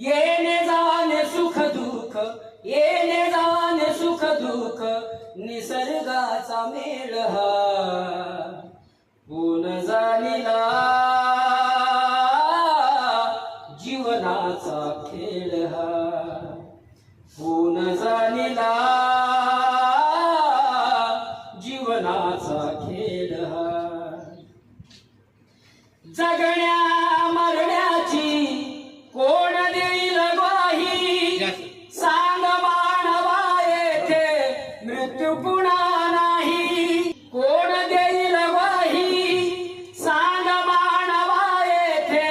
येणे जाणे सुख दुःख, येणे जाणे सुख दुःख, निसर्गाचा मेळ हा कोण जाणिला जीवनाचा खेळ हा, कोण जाणिला जीवनाचा खेळ हा. जगण्या मरण्याची कोण देईल ग्वाही, सांग मानवा येथे मृत्यू पुन्हा नाही. कोण देईल ग्वाही, सांग मानवा येथे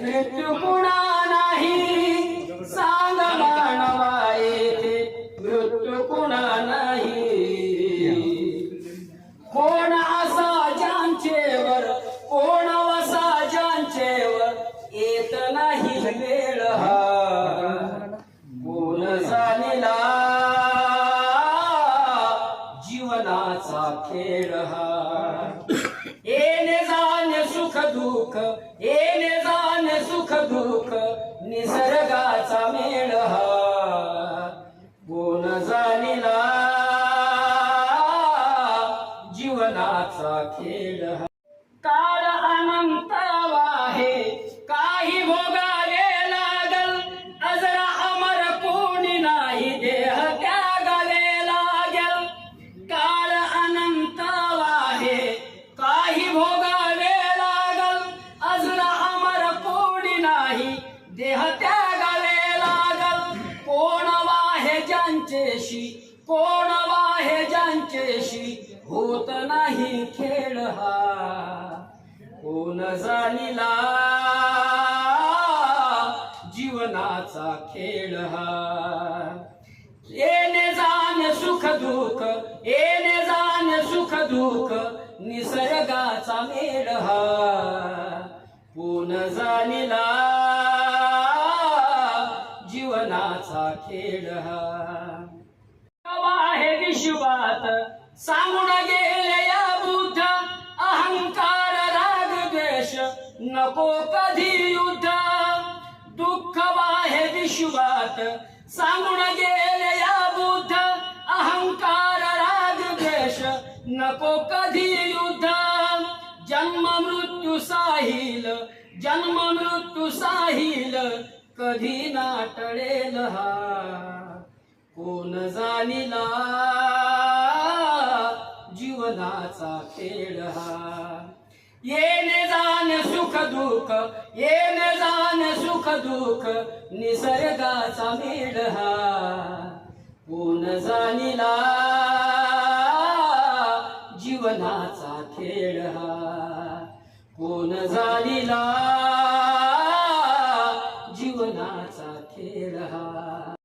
मृत्यू पुन्हा नाही. सांग मानवा येथे मृत्यू पुन्हा नाही. कोण असा ज्यांचेवर, कोण वसा ज्यांचेवर येत नाही वेळ हा कोण जाणिला जीवनाचा खेळ हा. येणे जाणे सुख दुःख, येणे जाणे सुख दुःख, निसर्गाचा मेळ हा कोण जाणिला जीवनाचा खेळ हा. काळ अनंत आहे काही भोगावे लागल, अजरा अमर कोणी नाही देह त्यागावे लागेल. काळ अनंत आहे काही भोगावे लागल, अजरा अमर कोणी नाही देह त्यागावे लागल. कोण वाहे ज्यांचेशी, कोण वाहे ज्यांचेशी होत नाही खेळ हा कोण जाणिला जीवनाचा खेळ हा. येणे जाणे सुख दुःख, येणे जाणे सुख दुःख, निसर्गाचा मेळ हा कोण जाणिला जीवनाचा खेळ हा. आहे विश्वात सांगून गेले या बुद्ध, अहंकार राग द्वेष नको कधी युद्ध. दुःख वाहे विश्वात सांगून गेले या बुद्ध, अहंकार राग द्वेष नको कधी युद्ध. जन्म मृत्यू साहिल, जन्म मृत्यू साहिल, कधी ना टळेल हा कोण जाणिला जीवनाचा खेळ हा. येणे जाणे सुख दुःख, येणे जाणे सुख दुःख, निसर्गाचा मेळ हा कोण जाणिला जीवनाचा खेळ हा कोण जाणिला